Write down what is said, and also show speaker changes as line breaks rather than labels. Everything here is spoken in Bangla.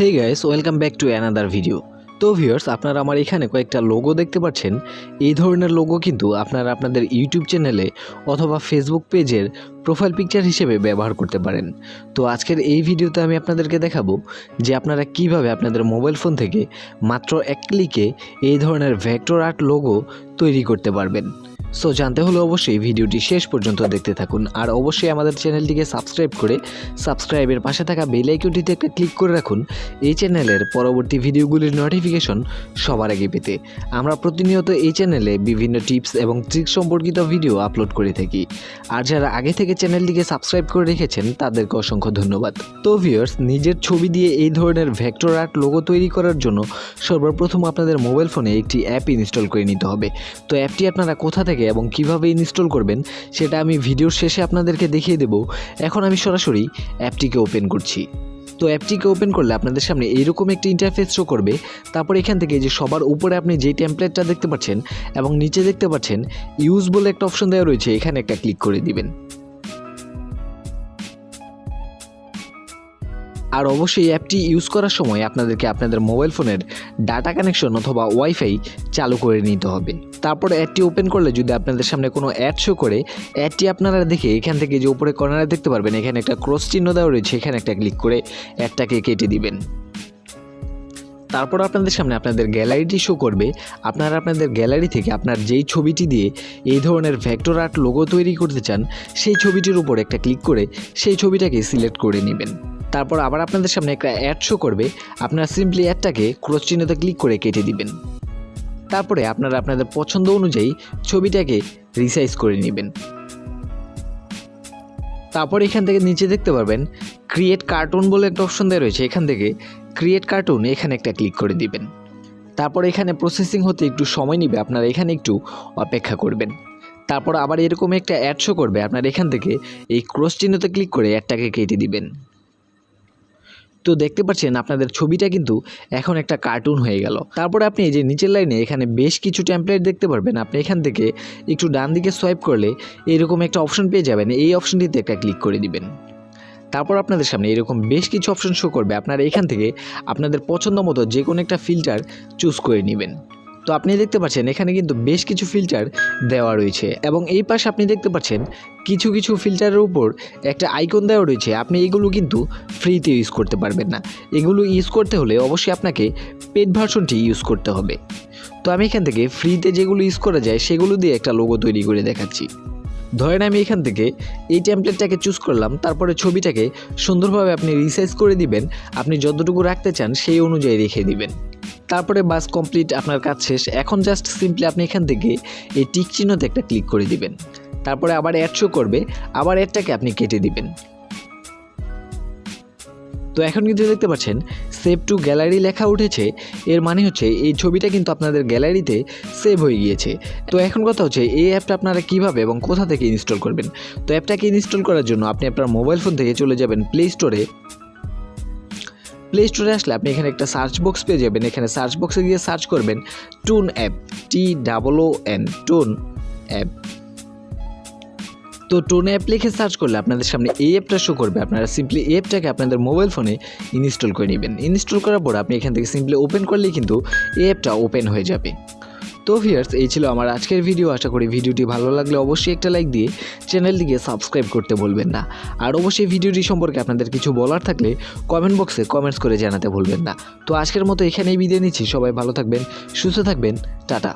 Hey guys, welcome back to another video. তো ভিউয়ার্স, আপনারা আমার এখানে কয়েকটা লোগো দেখতে পাচ্ছেন। এই ধরনের লোগো কিন্তু আপনারা আপনাদের ইউটিউব চ্যানেলে অথবা ফেসবুক পেজের প্রোফাইল পিকচার হিসেবে ব্যবহার করতে পারেন। তো আজকের এই ভিডিওতে আমি আপনাদেরকে দেখাবো যে আপনারা কিভাবে আপনাদের মোবাইল ফোন থেকে মাত্র এক ক্লিকে এই ধরনের ভেক্টর আর্ট লোগো তৈরি করতে পারবেন। সো জানতে হলে অবশ্যই ভিডিওটি শেষ পর্যন্ত দেখতে থাকুন, আর অবশ্যই আমাদের চ্যানেলটিকে সাবস্ক্রাইব করে সাবস্ক্রাইবের পাশে থাকা বেল আইকনটিতে একটা ক্লিক করে রাখুন এই চ্যানেলের পরবর্তী ভিডিওগুলির নোটিফিকেশন সবার আগে পেতে। আমরা প্রতিনিয়ত এই চ্যানেলে বিভিন্ন টিপস এবং ট্রিক্স সম্পর্কিত ভিডিও আপলোড করে থাকি, আর যারা আগে থেকে চ্যানেলটিকে সাবস্ক্রাইব করে রেখেছেন তাদেরকে অসংখ্য ধন্যবাদ। তো ভিউয়ার্স, নিজের ছবি দিয়ে এই ধরনের ভেক্টর আর্ট লোগো তৈরি করার জন্য সর্বপ্রথম আপনাদের মোবাইল ফোনে একটি অ্যাপ ইনস্টল করে নিতে হবে। তো অ্যাপটি আপনারা কোথা থেকে এবং কিভাবে ইনস্টল করবেন সেটা আমি ভিডিওর শেষে আপনাদেরকে দেখিয়ে দেব। এখন আমি সরাসরি অ্যাপটিকে ওপেন করছি। তো অ্যাপটিকে ওপেন করলে আপনাদের সামনে এইরকম একটি ইন্টারফেস শো করবে। তারপর এখান থেকে যে সবার উপরে আপনি যেই টেমপ্লেটটা দেখতে পাচ্ছেন এবং নিচে দেখতে পাচ্ছেন ইউজ বলে একটা অপশন দেওয়া রয়েছে, এখানে একটা ক্লিক করে দিবেন। আর অবশ্যই অ্যাপটি ইউজ করার সময় আপনাদেরকে আপনাদের মোবাইল ফোনের ডাটা কানেকশন অথবা ওয়াইফাই চালু করে নিতে হবে। তারপর অ্যাপটি ওপেন করলে যদি আপনাদের সামনে কোনো অ্যাড শো করে, অ্যাডটি আপনারা দেখে এখান থেকে যে উপরে কর্নারে দেখতে পারবেন এখানে একটা ক্রস চিহ্ন দেওয়া রয়েছে, এখানে একটা ক্লিক করে অ্যাডটাকে কেটে দিবেন। তারপর আপনাদের সামনে আপনাদের গ্যালারিটি শো করবে। আপনারা আপনাদের গ্যালারি থেকে আপনার যেই ছবিটি দিয়ে এই ধরনের ভেক্টর আর্ট লোগো তৈরি করতে চান সেই ছবিটির উপর একটা ক্লিক করে সেই ছবিটাকে সিলেক্ট করে নেবেন। তারপর আবার আপনাদের সামনে একটা অ্যাড শো করবে, আপনারা সিম্পলি অ্যাডটাকে ক্রস চিহ্নতে ক্লিক করে কেটে দিবেন। তারপরে আপনারা আপনাদের পছন্দ অনুযায়ী ছবিটাকে রিসাইজ করে নেবেন। তারপর এখান থেকে নিচে দেখতে পারবেন ক্রিয়েট কার্টুন বলে একটা অপশন দেওয়া রয়েছে, এখান থেকে ক্রিয়েট কার্টুন এখানে একটা ক্লিক করে দিবেন। তারপর এখানে প্রসেসিং হতে একটু সময় নেবে, আপনারা এখানে একটু অপেক্ষা করবেন। তারপর আবার এরকম একটা অ্যাড শো করবে, আপনারা এখান থেকে এই ক্রস চিহ্নতে ক্লিক করে অ্যাডটাকে কেটে দিবেন। তো দেখতে পাচ্ছেন আপনাদের ছবিটা কিন্তু এখন একটা কার্টুন হয়ে গেল। তারপরে আপনি এই যে নিচের লাইনে এখানে বেশ কিছু টেমপ্লেট দেখতে পারবেন, আপনি এখান থেকে একটু ডান দিকে সোয়াইপ করলে এরকম একটা অপশন পেয়ে যাবেন, এই অপশনটিতে একটা ক্লিক করে দিবেন। তারপর আপনাদের সামনে এরকম বেশ কিছু অপশন শো করবে, আপনারা এখান থেকে আপনাদের পছন্দ মতো যে কোনো একটা ফিল্টার চুজ করে নেবেন। তো আপনি দেখতে পাচ্ছেন এখানে কিন্তু বেশ কিছু ফিল্টার দেওয়া রয়েছে এবং এই পাশে আপনি দেখতে পাচ্ছেন কিছু কিছু ফিল্টারের উপর একটা আইকন দেওয়া রয়েছে। আপনি এগুলো কিন্তু ফ্রিতে ইউজ করতে পারবেন না, এগুলো ইউজ করতে হলে অবশ্যই আপনাকে পেড ভার্সনটি ইউজ করতে হবে। তো আমি এখান থেকে ফ্রিতে যেগুলো ইউজ করা যায় সেগুলো দিয়ে একটা লোগো তৈরি করে দেখাচ্ছি। ধরেন আমি এখান থেকে এই টেমপ্লেটটাকে চুজ করলাম, তারপরে ছবিটাকে সুন্দরভাবে আপনি রিসাইজ করে দিবেন, আপনি যতটুকু রাখতে চান সেই অনুযায়ী রেখে দিবেন। তারপরে বাস কমপ্লিট, আপনার কাজ শেষ। এখন জাস্ট সিম্পলি আপনি এখান থেকে এই টিক চিহ্নতে একটা ক্লিক করে দিবেন। তারপরে আবার অ্যাড শো করবে, আবার অ্যাডটাকে আপনি কেটে দিবেন। তো এখন কিন্তু দেখতে পাচ্ছেন সেভ টু গ্যালারি লেখা উঠেছে, এর মানে হচ্ছে এই ছবিটা কিন্তু আপনাদের গ্যালারিতে সেভ হয়ে গিয়েছে। তো এখন কথা হচ্ছে এই অ্যাপটা আপনারা কিভাবে এবং কোথা থেকে ইনস্টল করবেন। তো অ্যাপটাকে ইনস্টল করার জন্য আপনি আপনার মোবাইল ফোন থেকে চলে যাবেন প্লে স্টোরে। প্লে স্টোরে আসলে আপনি এখানে একটা সার্চ বক্স পেয়ে যাবেন, এখানে সার্চ বক্সে গিয়ে সার্চ করবেন টুন অ্যাপ, TOON টুন অ্যাপ। তো টুন অ্যাপ লিখে সার্চ করলে আপনাদের সামনে এই অ্যাপটা শো করবে, আপনারা সিম্পলি এই অ্যাপটাকে আপনাদের মোবাইল ফোনে ইনস্টল করে নেবেন। ইনস্টল করার পর আপনি এখান থেকে সিম্পলি ওপেন করলেই কিন্তু এই অ্যাপটা ওপেন হয়ে যাবে। তো ভিউয়ার্স, এই ছিল আমার আজকের ভিডিও। আশা করি ভিডিওটি ভালো লাগলে অবশ্যই একটা লাইক দিয়ে চ্যানেলটিকে সাবস্ক্রাইব করতে ভুলবেন না, আর অবশ্যই ভিডিওটি সম্পর্কে আপনাদের কিছু বলার থাকলে কমেন্ট বক্সে কমেন্টস করে জানাতে ভুলবেন না। তো আজকের মতো এখানেই বিদায় নিচ্ছি, সবাই ভালো থাকবেন, সুস্থ থাকবেন, টাটা।